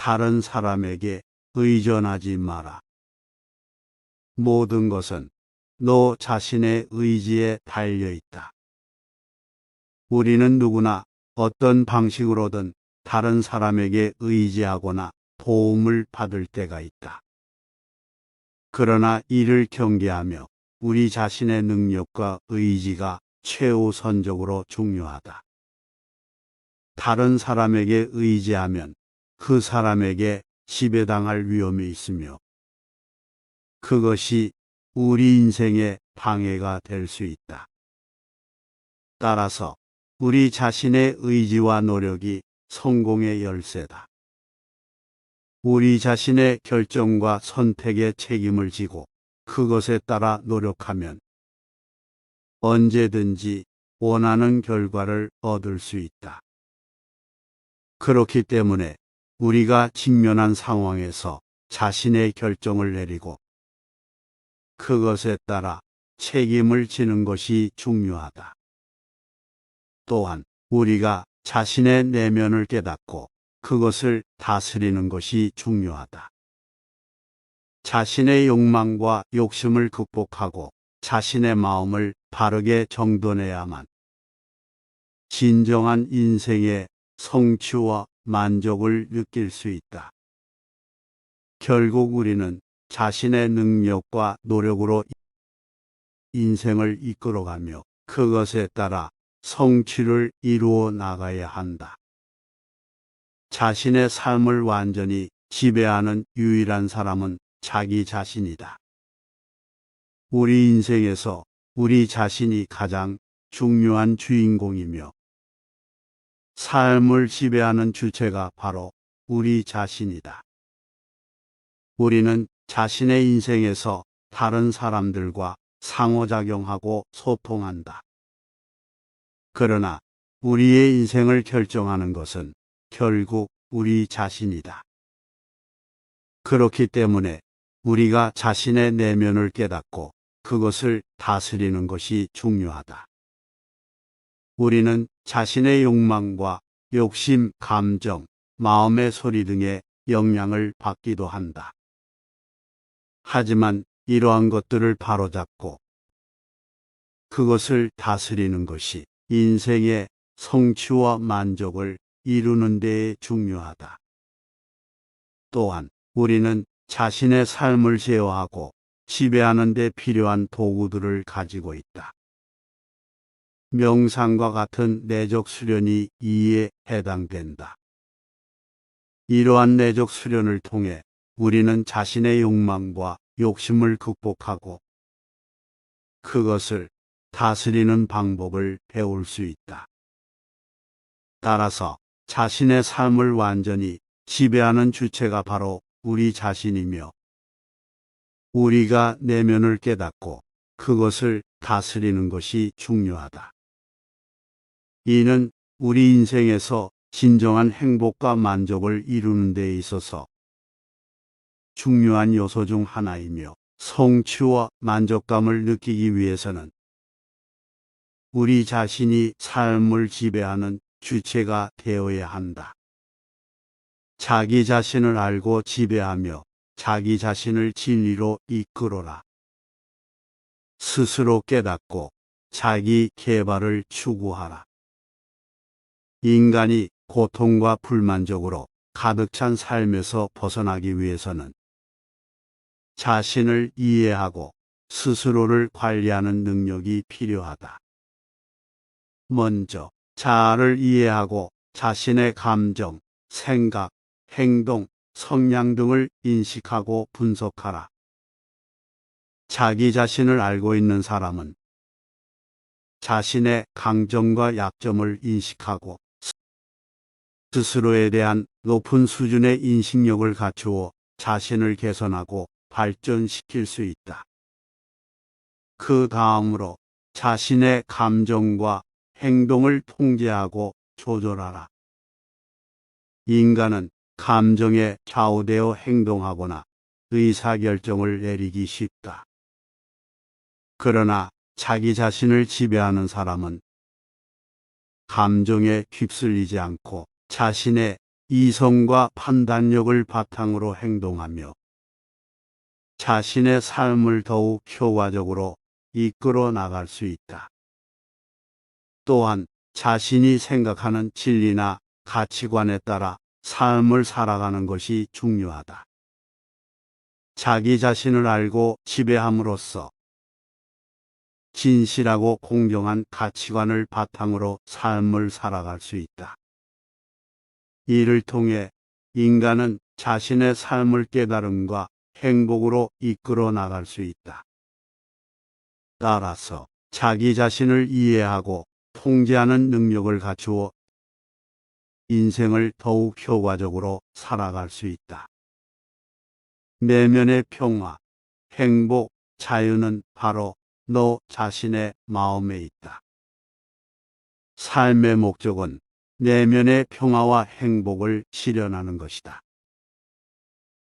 다른 사람에게 의존하지 마라. 모든 것은 너 자신의 의지에 달려 있다. 우리는 누구나 어떤 방식으로든 다른 사람에게 의지하거나 도움을 받을 때가 있다. 그러나 이를 경계하며 우리 자신의 능력과 의지가 최우선적으로 중요하다. 다른 사람에게 의지하면 그 사람에게 지배당할 위험이 있으며 그것이 우리 인생에 방해가 될 수 있다. 따라서 우리 자신의 의지와 노력이 성공의 열쇠다. 우리 자신의 결정과 선택에 책임을 지고 그것에 따라 노력하면 언제든지 원하는 결과를 얻을 수 있다. 그렇기 때문에 우리가 직면한 상황에서 자신의 결정을 내리고 그것에 따라 책임을 지는 것이 중요하다. 또한 우리가 자신의 내면을 깨닫고 그것을 다스리는 것이 중요하다. 자신의 욕망과 욕심을 극복하고 자신의 마음을 바르게 정돈해야만 진정한 인생의 성취와 만족을 느낄 수 있다. 결국 우리는 자신의 능력과 노력으로 인생을 이끌어가며 그것에 따라 성취를 이루어 나가야 한다. 자신의 삶을 완전히 지배하는 유일한 사람은 자기 자신이다. 우리 인생에서 우리 자신이 가장 중요한 주인공이며 삶을 지배하는 주체가 바로 우리 자신이다. 우리는 자신의 인생에서 다른 사람들과 상호작용하고 소통한다. 그러나 우리의 인생을 결정하는 것은 결국 우리 자신이다. 그렇기 때문에 우리가 자신의 내면을 깨닫고 그것을 다스리는 것이 중요하다. 우리는 자신의 욕망과 욕심, 감정, 마음의 소리 등의 영향을 받기도 한다. 하지만 이러한 것들을 바로잡고 그것을 다스리는 것이 인생의 성취와 만족을 이루는 데에 중요하다. 또한 우리는 자신의 삶을 제어하고 지배하는 데 필요한 도구들을 가지고 있다. 명상과 같은 내적 수련이 이에 해당된다. 이러한 내적 수련을 통해 우리는 자신의 욕망과 욕심을 극복하고 그것을 다스리는 방법을 배울 수 있다. 따라서 자신의 삶을 완전히 지배하는 주체가 바로 우리 자신이며 우리가 내면을 깨닫고 그것을 다스리는 것이 중요하다. 이는 우리 인생에서 진정한 행복과 만족을 이루는 데 있어서 중요한 요소 중 하나이며 성취와 만족감을 느끼기 위해서는 우리 자신이 삶을 지배하는 주체가 되어야 한다. 자기 자신을 알고 지배하며 자기 자신을 진리로 이끌어라. 스스로 깨닫고 자기 개발을 추구하라. 인간이 고통과 불만족으로 가득 찬 삶에서 벗어나기 위해서는 자신을 이해하고 스스로를 관리하는 능력이 필요하다. 먼저 자아를 이해하고 자신의 감정, 생각, 행동, 성향 등을 인식하고 분석하라. 자기 자신을 알고 있는 사람은 자신의 강점과 약점을 인식하고 스스로에 대한 높은 수준의 인식력을 갖추어 자신을 개선하고 발전시킬 수 있다. 그 다음으로 자신의 감정과 행동을 통제하고 조절하라. 인간은 감정에 좌우되어 행동하거나 의사결정을 내리기 쉽다. 그러나 자기 자신을 지배하는 사람은 감정에 휩쓸리지 않고 자신의 이성과 판단력을 바탕으로 행동하며 자신의 삶을 더욱 효과적으로 이끌어 나갈 수 있다. 또한 자신이 생각하는 진리나 가치관에 따라 삶을 살아가는 것이 중요하다. 자기 자신을 알고 지배함으로써 진실하고 공정한 가치관을 바탕으로 삶을 살아갈 수 있다. 이를 통해 인간은 자신의 삶을 깨달음과 행복으로 이끌어 나갈 수 있다. 따라서 자기 자신을 이해하고 통제하는 능력을 갖추어 인생을 더욱 효과적으로 살아갈 수 있다. 내면의 평화, 행복, 자유는 바로 너 자신의 마음에 있다. 삶의 목적은 내면의 평화와 행복을 실현하는 것이다.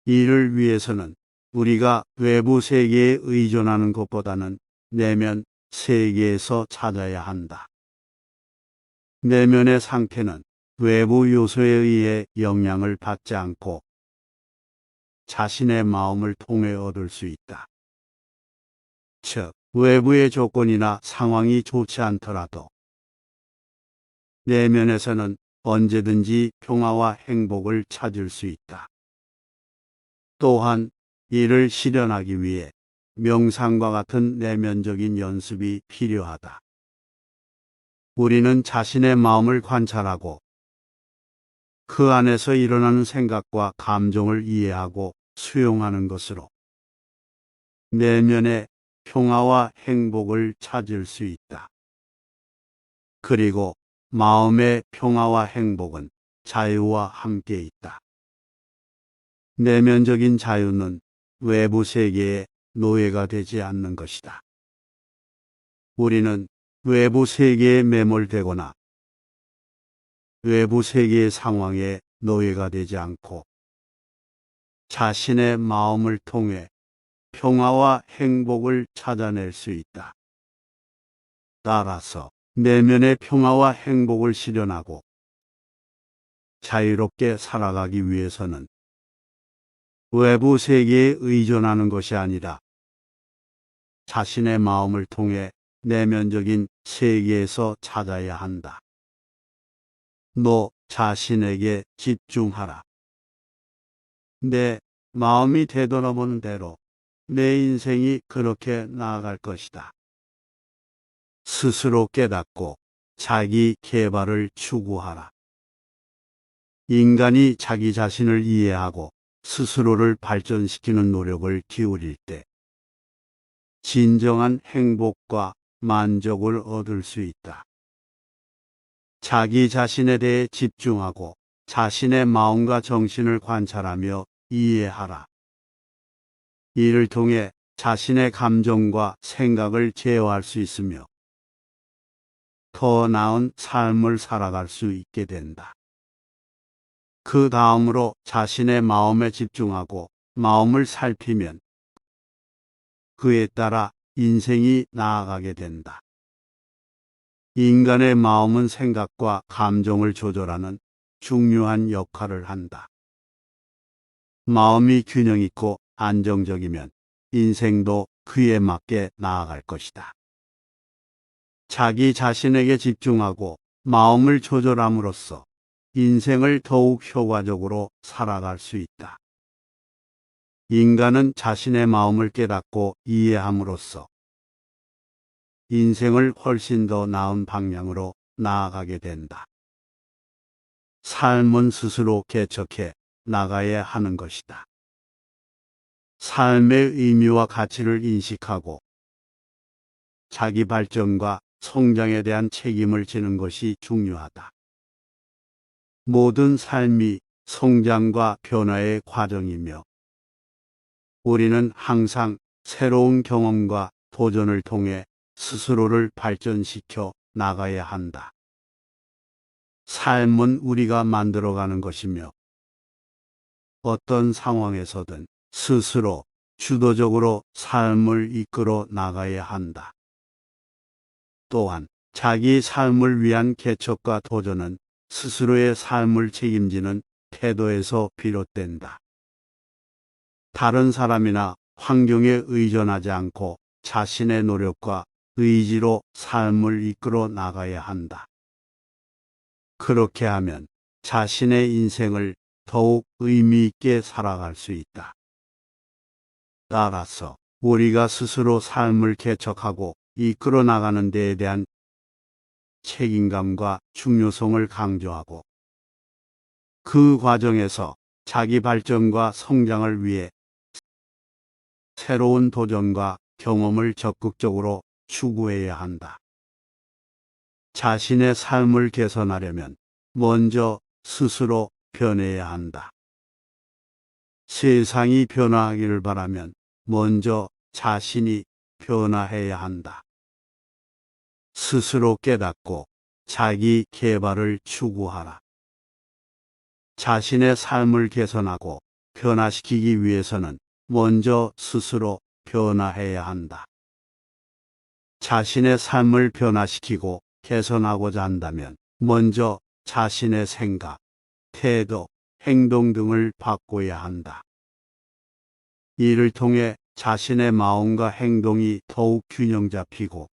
이를 위해서는 우리가 외부 세계에 의존하는 것보다는 내면 세계에서 찾아야 한다. 내면의 상태는 외부 요소에 의해 영향을 받지 않고 자신의 마음을 통해 얻을 수 있다. 즉, 외부의 조건이나 상황이 좋지 않더라도 내면에서는 언제든지 평화와 행복을 찾을 수 있다. 또한 이를 실현하기 위해 명상과 같은 내면적인 연습이 필요하다. 우리는 자신의 마음을 관찰하고 그 안에서 일어나는 생각과 감정을 이해하고 수용하는 것으로 내면의 평화와 행복을 찾을 수 있다. 그리고 마음의 평화와 행복은 자유와 함께 있다. 내면적인 자유는 외부 세계의 노예가 되지 않는 것이다. 우리는 외부 세계에 매몰되거나 외부 세계의 상황에 노예가 되지 않고 자신의 마음을 통해 평화와 행복을 찾아낼 수 있다. 따라서 내면의 평화와 행복을 실현하고 자유롭게 살아가기 위해서는 외부 세계에 의존하는 것이 아니라 자신의 마음을 통해 내면적인 세계에서 찾아야 한다. 너 자신에게 집중하라. 내 마음이 되돌아보는 대로 내 인생이 그렇게 나아갈 것이다. 스스로 깨닫고 자기 개발을 추구하라. 인간이 자기 자신을 이해하고 스스로를 발전시키는 노력을 기울일 때 진정한 행복과 만족을 얻을 수 있다. 자기 자신에 대해 집중하고 자신의 마음과 정신을 관찰하며 이해하라. 이를 통해 자신의 감정과 생각을 제어할 수 있으며 더 나은 삶을 살아갈 수 있게 된다. 그 다음으로 자신의 마음에 집중하고 마음을 살피면 그에 따라 인생이 나아가게 된다. 인간의 마음은 생각과 감정을 조절하는 중요한 역할을 한다. 마음이 균형 있고 안정적이면 인생도 그에 맞게 나아갈 것이다. 자기 자신에게 집중하고 마음을 조절함으로써 인생을 더욱 효과적으로 살아갈 수 있다. 인간은 자신의 마음을 깨닫고 이해함으로써 인생을 훨씬 더 나은 방향으로 나아가게 된다. 삶은 스스로 개척해 나가야 하는 것이다. 삶의 의미와 가치를 인식하고 자기 발전과 성장에 대한 책임을 지는 것이 중요하다. 모든 삶이 성장과 변화의 과정이며 우리는 항상 새로운 경험과 도전을 통해 스스로를 발전시켜 나가야 한다. 삶은 우리가 만들어가는 것이며 어떤 상황에서든 스스로 주도적으로 삶을 이끌어 나가야 한다. 또한 자기 삶을 위한 개척과 도전은 스스로의 삶을 책임지는 태도에서 비롯된다. 다른 사람이나 환경에 의존하지 않고 자신의 노력과 의지로 삶을 이끌어 나가야 한다. 그렇게 하면 자신의 인생을 더욱 의미 있게 살아갈 수 있다. 따라서 우리가 스스로 삶을 개척하고 이끌어 나가는 데에 대한 책임감과 중요성을 강조하고 그 과정에서 자기 발전과 성장을 위해 새로운 도전과 경험을 적극적으로 추구해야 한다. 자신의 삶을 개선하려면 먼저 스스로 변해야 한다. 세상이 변화하기를 바라면 먼저 자신이 변화해야 한다. 스스로 깨닫고 자기 개발을 추구하라. 자신의 삶을 개선하고 변화시키기 위해서는 먼저 스스로 변화해야 한다. 자신의 삶을 변화시키고 개선하고자 한다면 먼저 자신의 생각, 태도, 행동 등을 바꿔야 한다. 이를 통해 자신의 마음과 행동이 더욱 균형 잡히고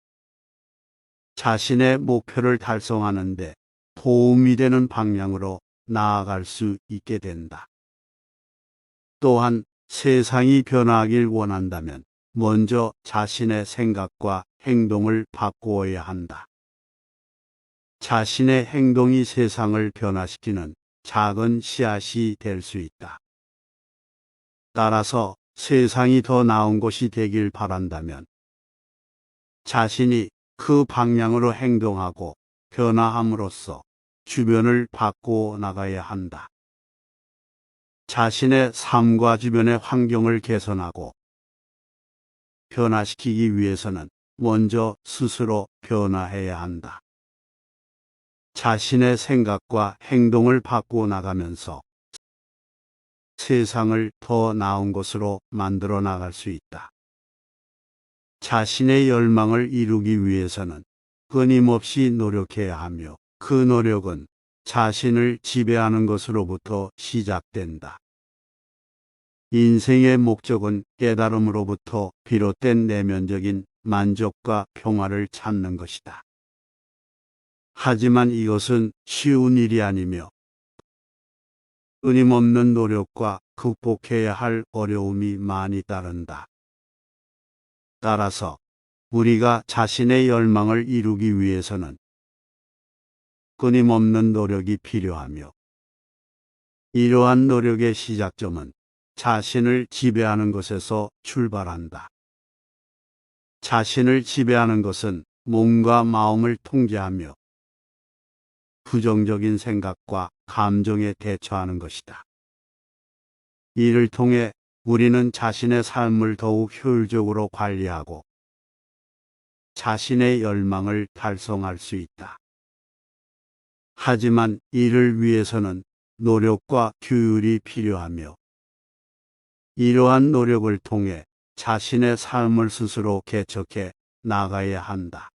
자신의 목표를 달성하는 데 도움이 되는 방향으로 나아갈 수 있게 된다. 또한 세상이 변화하길 원한다면 먼저 자신의 생각과 행동을 바꾸어야 한다. 자신의 행동이 세상을 변화시키는 작은 씨앗이 될 수 있다. 따라서 세상이 더 나은 곳이 되길 바란다면 자신이 그 방향으로 행동하고 변화함으로써 주변을 바꾸어 나가야 한다. 자신의 삶과 주변의 환경을 개선하고 변화시키기 위해서는 먼저 스스로 변화해야 한다. 자신의 생각과 행동을 바꾸어 나가면서 세상을 더 나은 곳으로 만들어 나갈 수 있다. 자신의 열망을 이루기 위해서는 끊임없이 노력해야 하며 그 노력은 자신을 지배하는 것으로부터 시작된다. 인생의 목적은 깨달음으로부터 비롯된 내면적인 만족과 평화를 찾는 것이다. 하지만 이것은 쉬운 일이 아니며 끊임없는 노력과 극복해야 할 어려움이 많이 따른다. 따라서 우리가 자신의 열망을 이루기 위해서는 끊임없는 노력이 필요하며 이러한 노력의 시작점은 자신을 지배하는 것에서 출발한다. 자신을 지배하는 것은 몸과 마음을 통제하며 부정적인 생각과 감정에 대처하는 것이다. 이를 통해 우리는 자신의 삶을 더욱 효율적으로 관리하고 자신의 열망을 달성할 수 있다. 하지만 이를 위해서는 노력과 규율이 필요하며 이러한 노력을 통해 자신의 삶을 스스로 개척해 나가야 한다.